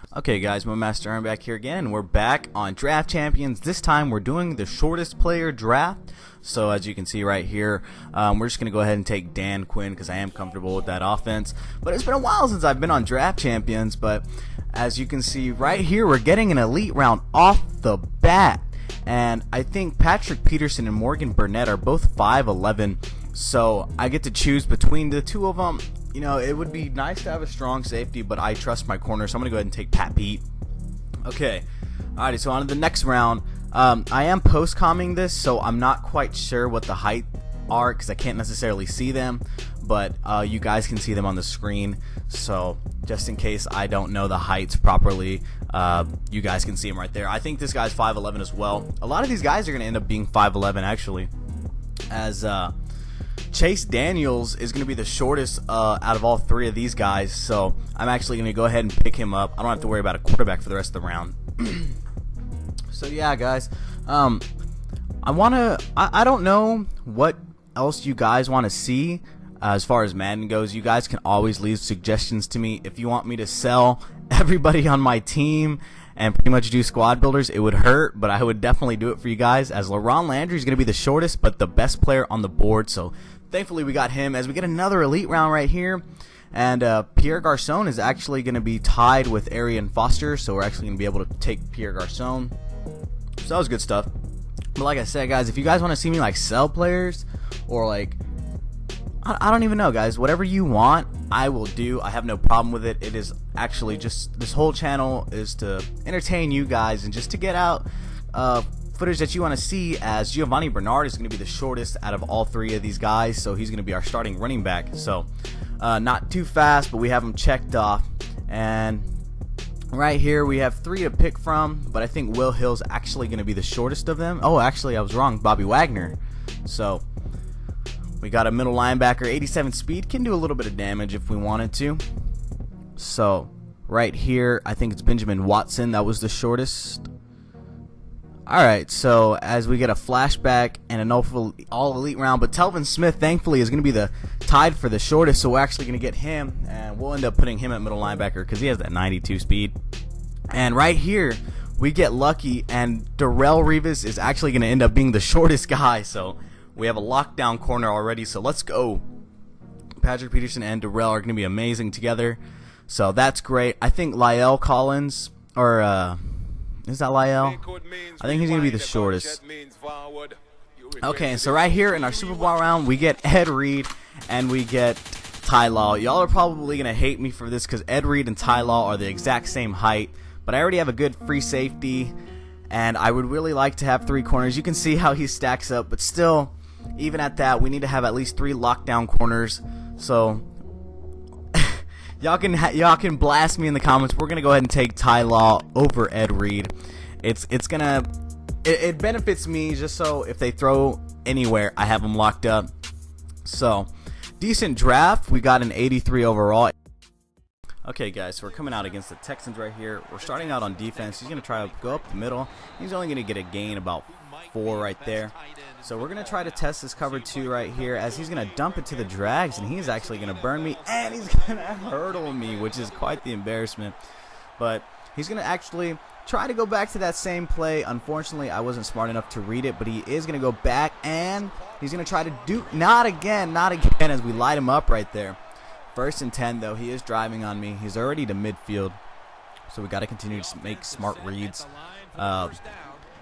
Okay guys, my Master Aaron back here again, and we're back on Draft Champions. This time we're doing the shortest player draft. So as you can see right here, we're just going to go ahead and take Dan Quinn because I am comfortable with that offense. But it's been a while since I've been on Draft Champions, but as you can see right here, we're getting an elite round off the bat. And I think Patrick Peterson and Morgan Burnett are both 5'11", so I get to choose between the two of them. You know, it would be nice to have a strong safety, but I trust my corner, so I'm going to go ahead and take Pat Pete. Okay, alrighty, so on to the next round. I am post-comming this, so I'm not quite sure what the height are because I can't necessarily see them, but you guys can see them on the screen. So just in case I don't know the heights properly, you guys can see them right there. I think this guy's 5'11" as well. A lot of these guys are going to end up being 5'11" actually, as Chase Daniels is going to be the shortest out of all three of these guys, so I'm actually going to go ahead and pick him up. I don't have to worry about a quarterback for the rest of the round. So yeah, guys, I don't know what else you guys want to see as far as Madden goes. You guys can always leave suggestions to me. If you want me to sell everybody on my team and pretty much do squad builders, it would hurt, but I would definitely do it for you guys, as LaRon Landry is going to be the shortest but the best player on the board. So thankfully we got him, as we get another elite round right here. And Pierre Garçon is actually going to be tied with Arian Foster, so we're actually going to be able to take Pierre Garçon. So that was good stuff. But like I said, guys, if you guys want to see me like sell players, or like, I don't even know, guys, whatever you want, I will do. I have no problem with it. It is actually just, this whole channel is to entertain you guys and just to get out footage that you want to see, as Giovanni Bernard is going to be the shortest out of all three of these guys, so he's going to be our starting running back. So not too fast, but we have him checked off. And right here we have three to pick from, but I think Will Hill's actually going to be the shortest of them. Oh, actually I was wrong, Bobby Wagner. So we got a middle linebacker, 87 speed, can do a little bit of damage if we wanted to. So right here I think it's Benjamin Watson that was the shortest. Alright, so as we get a flashback and an all elite round, but Telvin Smith thankfully is going to be the tied for the shortest, so we're actually going to get him, and we'll end up putting him at middle linebacker because he has that 92 speed. And right here we get lucky, and Darrelle Revis is actually going to end up being the shortest guy, so we have a lockdown corner already. So let's go. Patrick Peterson and Darrelle are going to be amazing together, so that's great. I think Lyle Collins, or is that Lyle? I think he's going to be the shortest. Okay, so right here in our Super Bowl round, we get Ed Reed and we get Ty Law. Y'all are probably going to hate me for this because Ed Reed and Ty Law are the exact same height, but I already have a good free safety, and I would really like to have three corners. You can see how he stacks up, but still, even at that, we need to have at least three lockdown corners. So y'all can blast me in the comments. We're gonna go ahead and take Ty Law over Ed Reed. It benefits me just so if they throw anywhere, I have them locked up. So decent draft. We got an 83 overall. Okay, guys, so we're coming out against the Texans right here. We're starting out on defense. He's gonna try to go up the middle. He's only gonna get a gain about 4 right there. So we're going to try to test this cover 2 right here, as he's going to dump it to the drags, and he's actually going to burn me, and he's going to hurdle me, which is quite the embarrassment. But he's going to actually try to go back to that same play. Unfortunately, I wasn't smart enough to read it, but he is going to go back, and he's going to try to do, not again, as we light him up right there. 1st and 10, though. He is driving on me. He's already to midfield, so we got to continue to make smart reads.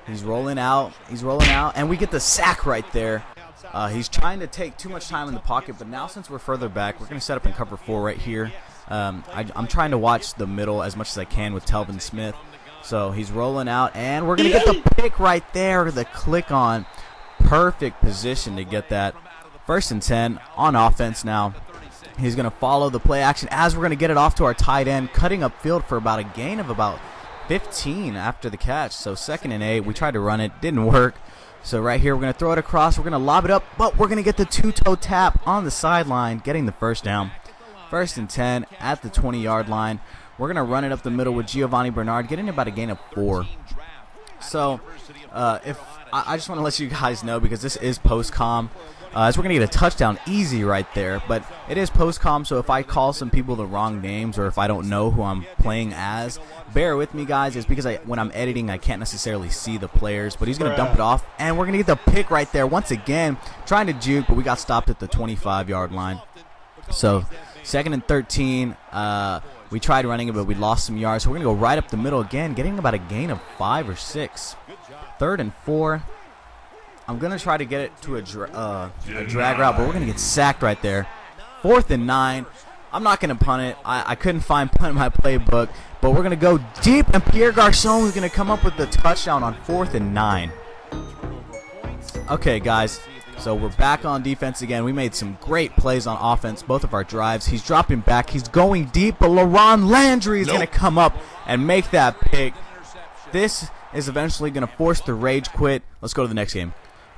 He's rolling out, and we get the sack right there. He's trying to take too much time in the pocket, but now since we're further back, we're going to set up in cover 4 right here. I'm trying to watch the middle as much as I can with Telvin Smith. So he's rolling out, and we're going to get the pick right there, the click on. Perfect position to get that. 1st and 10 on offense now. He's going to follow the play action as we're going to get it off to our tight end, cutting upfield for about a gain of about 15 after the catch. So 2nd and 8, we tried to run it, didn't work. So right here we're going to throw it across, we're going to lob it up, but we're going to get the two-toe tap on the sideline, getting the 1st down. 1st and 10 at the 20-yard line. We're going to run it up the middle with Giovanni Bernard, getting about a gain of 4. So if I just want to let you guys know, because this is post-com, as we're going to get a touchdown easy right there. But it is post-com, so if I call some people the wrong names or if I don't know who I'm playing as, bear with me, guys. It's because when I'm editing, I can't necessarily see the players. But he's going to dump it off, and we're going to get the pick right there. Once again, trying to juke, but we got stopped at the 25-yard line. So 2nd and 13. We tried running it, but we lost some yards. So we're going to go right up the middle again, getting about a gain of 5 or 6. 3rd and 4. I'm going to try to get it to a drag route, but we're going to get sacked right there. 4th and 9. I'm not going to punt it. I couldn't find punt in my playbook, but we're going to go deep, and Pierre Garçon is going to come up with the touchdown on 4th and 9. Okay, guys, so we're back on defense again. We made some great plays on offense, both of our drives. He's dropping back. He's going deep, but LaRon Landry is going to come up and make that pick. This is eventually going to force the rage quit. Let's go to the next game.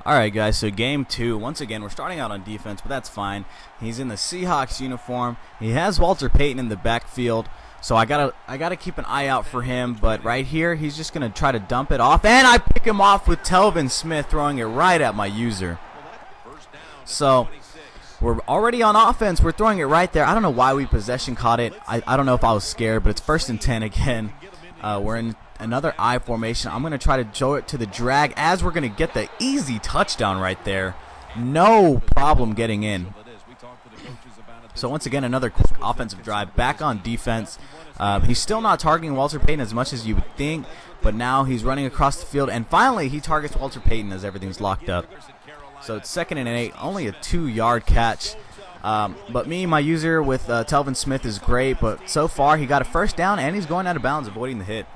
Alright, guys, so game 2. Once again, we're starting out on defense, but that's fine. He's in the Seahawks uniform. He has Walter Payton in the backfield, so I gotta keep an eye out for him. But right here, he's just going to try to dump it off, and I pick him off with Telvin Smith throwing it right at my user. So we're already on offense. We're throwing it right there. I don't know why we possession caught it. I don't know if I was scared, but it's 1st and 10 again. We're in another I formation. I'm going to try to show it to the drag as we're going to get the easy touchdown right there. No problem getting in. So once again, another quick offensive drive. Back on defense. He's still not targeting Walter Payton as much as you would think, but now he's running across the field, and finally he targets Walter Payton as everything's locked up. So it's 2nd and 8, only a 2-yard catch. But my user with Telvin Smith is great, but so far he got a 1st down, and he's going out of bounds, avoiding the hit.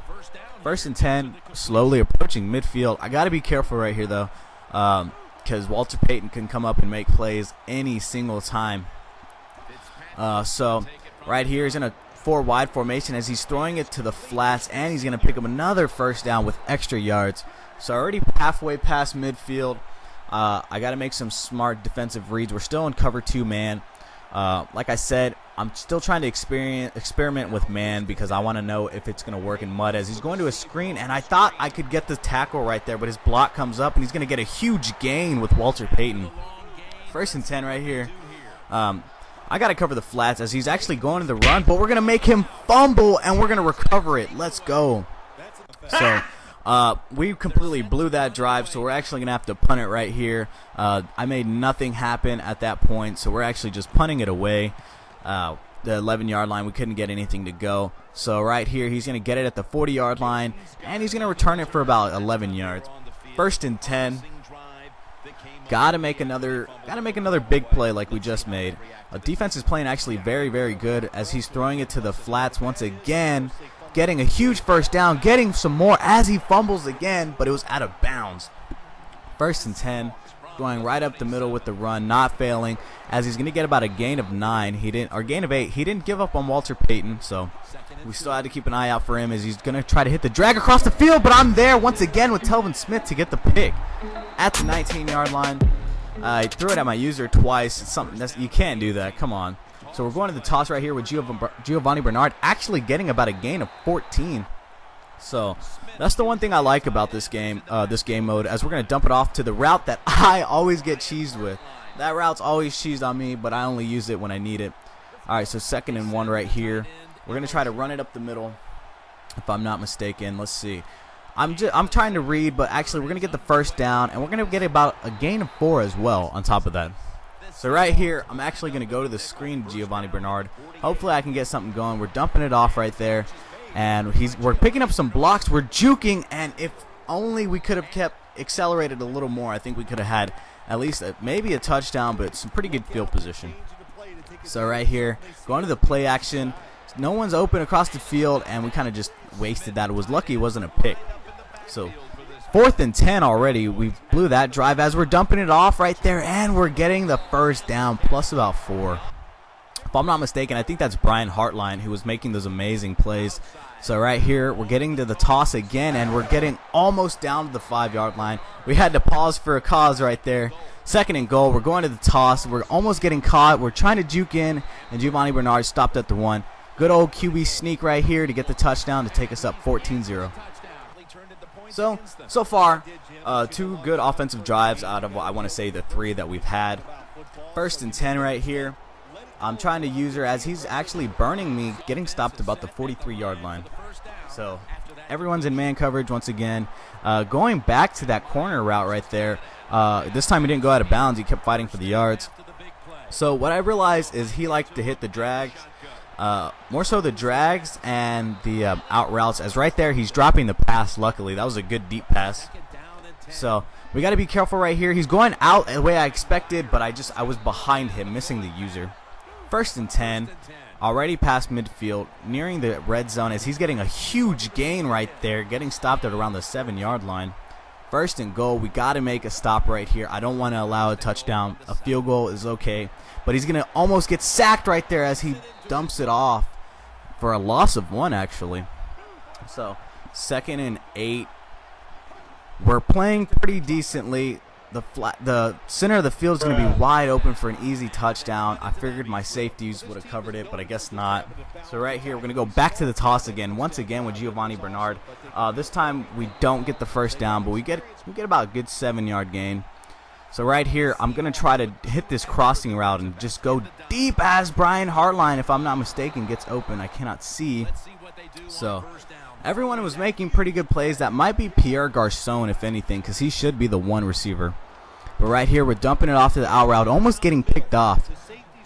1st and 10, slowly approaching midfield. I got to be careful right here, though, because Walter Payton can come up and make plays any single time. So right here he's in a 4-wide formation as he's throwing it to the flats, and he's going to pick up another 1st down with extra yards. So already halfway past midfield. I got to make some smart defensive reads. We're still in cover 2 man. Like I said, I'm still trying to experiment with man because I want to know if it's going to work in mud as he's going to a screen, and I thought I could get the tackle right there, but his block comes up and he's going to get a huge gain with Walter Payton. 1st and 10 right here. I got to cover the flats as he's actually going to the run, but we're going to make him fumble and we're going to recover it. Let's go. So we completely blew that drive, so we're actually going to have to punt it right here. I made nothing happen at that point, so we're actually just punting it away. The 11-yard line, we couldn't get anything to go. So right here, he's going to get it at the 40-yard line, and he's going to return it for about 11 yards. 1st and 10. Gotta make another big play like we just made. Defense is playing actually very, very good as he's throwing it to the flats once again, getting a huge 1st down, getting some more as he fumbles again, but it was out of bounds. 1st and 10, going right up the middle with the run, not failing, as he's going to get about a gain of 9. Or gain of 8. He didn't give up on Walter Payton, so we still had to keep an eye out for him as he's going to try to hit the drag across the field, but I'm there once again with Telvin Smith to get the pick at the 19-yard line. I threw it at my user twice. It's something you can't do that. Come on. So we're going to the toss right here with Giovanni Bernard actually getting about a gain of 14. So that's the one thing I like about this game mode, as we're going to dump it off to the route that I always get cheesed with. That route's always cheesed on me, but I only use it when I need it. All right, so 2nd and 1 right here. We're going to try to run it up the middle, if I'm not mistaken. Let's see. I'm trying to read, but actually we're going to get the 1st down, and we're going to get about a gain of 4 as well on top of that. So right here, I'm actually going to go to the screen to Giovanni Bernard. Hopefully I can get something going. We're dumping it off right there, and we're picking up some blocks. We're juking, and if only we could have accelerated a little more, I think we could have had at least maybe a touchdown, but some pretty good field position. So right here, going to the play action. No one's open across the field, and we kind of just wasted that. It was lucky it wasn't a pick. So 4th and 10 already. We blew that drive as we're dumping it off right there, and we're getting the 1st down plus about 4. If I'm not mistaken, I think that's Brian Hartline who was making those amazing plays. So right here, we're getting to the toss again, and we're getting almost down to the 5-yard line. We had to pause for a cause right there. 2nd and goal. We're going to the toss. We're almost getting caught. We're trying to juke in, and Giovanni Bernard stopped at the 1. Good old QB sneak right here to get the touchdown to take us up 14-0. So far, 2 good offensive drives out of, I want to say, the 3 that we've had. 1st and 10 right here. I'm trying to use her as he's actually burning me, getting stopped about the 43-yard line. So everyone's in man coverage once again. Going back to that corner route right there. This time he didn't go out of bounds. He kept fighting for the yards. So what I realized is he liked to hit the drags. More so the drags and the out routes, as right there he's dropping the pass. Luckily that was a good deep pass. So we got to be careful right here. He's going out the way I expected, but I was behind him, missing the user. 1st and 10, already past midfield, nearing the red zone as he's getting a huge gain right there, getting stopped at around the 7-yard line. 1st and goal, we got to make a stop right here. I don't want to allow a touchdown. A field goal is okay, but he's going to almost get sacked right there as he dumps it off for a loss of 1 actually. So 2nd and 8. We're playing pretty decently. The center of the field is going to be wide open for an easy touchdown. I figured my safeties would have covered it, but I guess not. So right here, we're going to go back to the toss again. Once again with Giovanni Bernard. This time we don't get the 1st down, but we get about a good 7-yard gain. So right here, I'm going to try to hit this crossing route and just go deep as Brian Hartline, if I'm not mistaken, gets open. I cannot see. So everyone was making pretty good plays. That might be Pierre Garçon, if anything, because he should be the 1 receiver. But right here, we're dumping it off to the out route, almost getting picked off.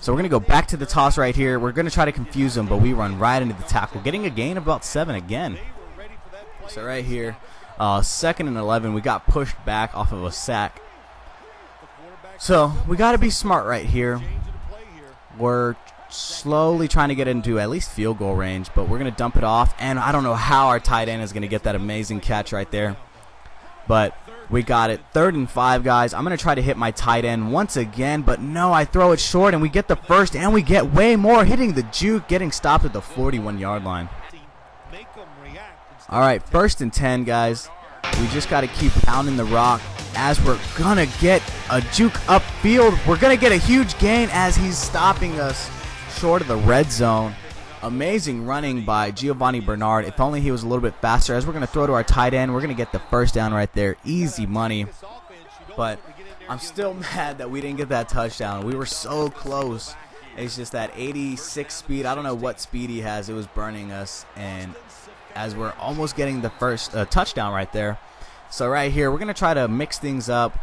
So we're going to go back to the toss right here. We're going to try to confuse him, but we run right into the tackle, getting a gain of about 7 again. So right here, 2nd and 11, we got pushed back off of a sack. So we got to be smart right here. We're slowly trying to get into at least field goal range, but we're going to dump it off, and I don't know how our tight end is going to get that amazing catch right there, but we got it. 3rd and 5, guys. I'm going to try to hit my tight end once again, but no, I throw it short, and we get the 1st, and we get way more, hitting the juke, getting stopped at the 41-yard line. All right, 1st and 10, guys. We just got to keep pounding the rock as we're going to get a juke upfield. We're going to get a huge gain as he's stopping us short of the red zone. Amazing running by Giovanni Bernard. If only he was a little bit faster. As we're going to throw to our tight end, we're going to get the 1st down right there. Easy money. But I'm still mad that we didn't get that touchdown. We were so close. It's just that 86 speed. I don't know what speed he has. It was burning us. And as we're almost getting the 1st touchdown right there. So right here, we're going to try to mix things up.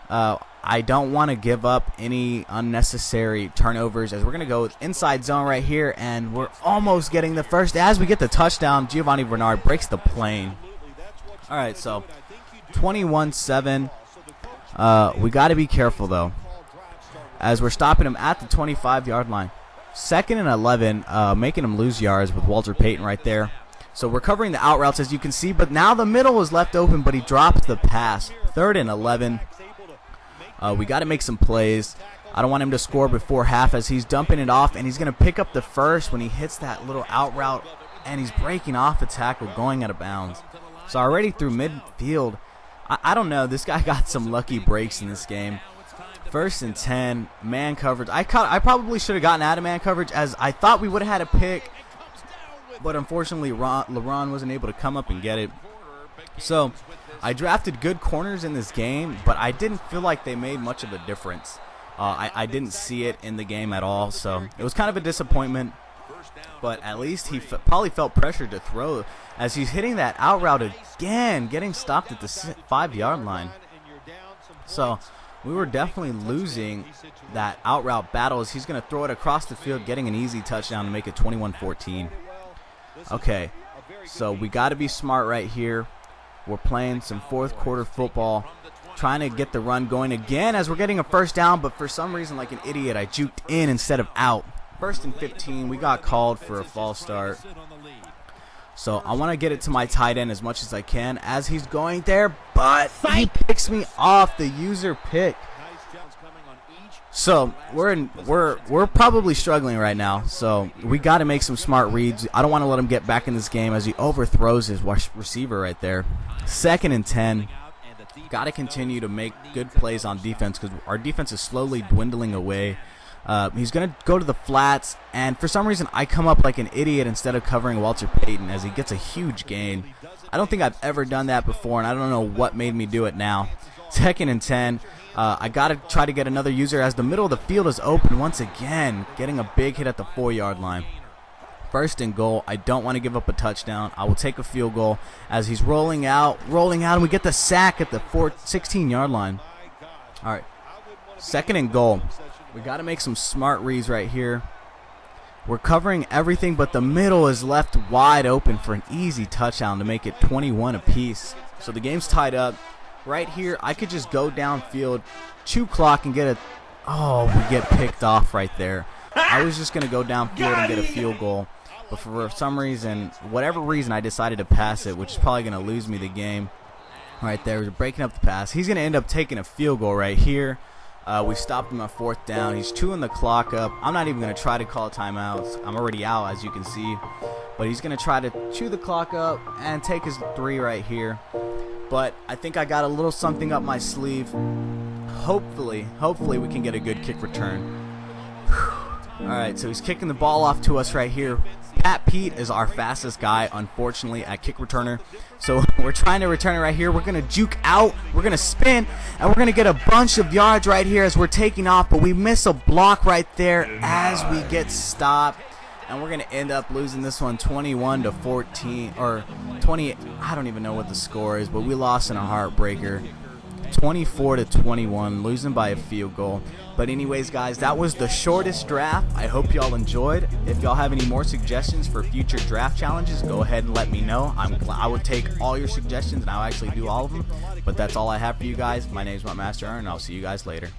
I don't want to give up any unnecessary turnovers as we're going to go with inside zone right here, and we're almost getting the 1st. As we get the touchdown, Giovanni Bernard breaks the plane. All right, so 21-7. We got to be careful, though, as we're stopping him at the 25-yard line. 2nd and 11, making him lose yards with Walter Payton right there. So we're covering the out routes, as you can see, but now the middle is left open, but he dropped the pass. 3rd and 11. We got to make some plays. I don't want him to score before half as he's dumping it off, and he's going to pick up the 1st when he hits that little out route, and he's breaking off a tackle going out of bounds. So already through midfield, I don't know. This guy got some lucky breaks in this game. 1st and 10, man coverage. I probably should have gotten out of man coverage as I thought we would have had a pick, but unfortunately LeBron wasn't able to come up and get it. So I drafted good corners in this game, but I didn't feel like they made much of a difference. I didn't see it in the game at all, so it was kind of a disappointment. But at least he probably felt pressured to throw as he's hitting that out route again, getting stopped at the 5-yard line. So we were definitely losing that out route battle as he's going to throw it across the field, getting an easy touchdown to make it 21-14. Okay, so we got to be smart right here. We're playing some 4th quarter football, trying to get the run going again as we're getting a 1st down, but for some reason, like an idiot, I juked in instead of out. 1st and 15, we got called for a false start. So I want to get it to my tight end as much as I can as he's going there, but he picks me off the user pick. So we're probably struggling right now. So we got to make some smart reads. I don't want to let him get back in this game as he overthrows his receiver right there. 2nd and 10. Got to continue to make good plays on defense because our defense is slowly dwindling away. He's going to go to the flats, and for some reason I come up like an idiot instead of covering Walter Payton as he gets a huge gain. I don't think I've ever done that before, and I don't know what made me do it now. 2nd and 10. I got to try to get another user as the middle of the field is open once again, getting a big hit at the 4-yard line. 1st and goal. I don't want to give up a touchdown. I will take a field goal as he's rolling out, and we get the sack at the 16-yard line. All right, 2nd and goal. We got to make some smart reads right here. We're covering everything, but the middle is left wide open for an easy touchdown to make it 21 apiece. So the game's tied up. Right here, I could just go downfield, chew clock, and get a... Oh, we get picked off right there. I was just going to go downfield and get a field goal, but for some reason, whatever reason, I decided to pass it, which is probably going to lose me the game. Right there, we're breaking up the pass. He's going to end up taking a field goal right here. We stopped him at 4th down. He's chewing the clock up. I'm not even going to try to call timeouts. I'm already out, as you can see. But he's going to try to chew the clock up and take his 3 right here. But I think I got a little something up my sleeve. Hopefully we can get a good kick return. Alright, so he's kicking the ball off to us right here. Pat Pete is our fastest guy, unfortunately, at kick returner. So we're trying to return it right here. We're going to juke out, we're going to spin, and we're going to get a bunch of yards right here as we're taking off. But we miss a block right there as we get stopped. And we're going to end up losing this one 21-14, or 20, I don't even know what the score is, but we lost in a heartbreaker. 24-21, losing by a field goal. But anyways, guys, that was the shortest draft. I hope y'all enjoyed. If y'all have any more suggestions for future draft challenges, go ahead and let me know. I would take all your suggestions, and I'll actually do all of them. But that's all I have for you guys. My name is Master Aaron, and I'll see you guys later.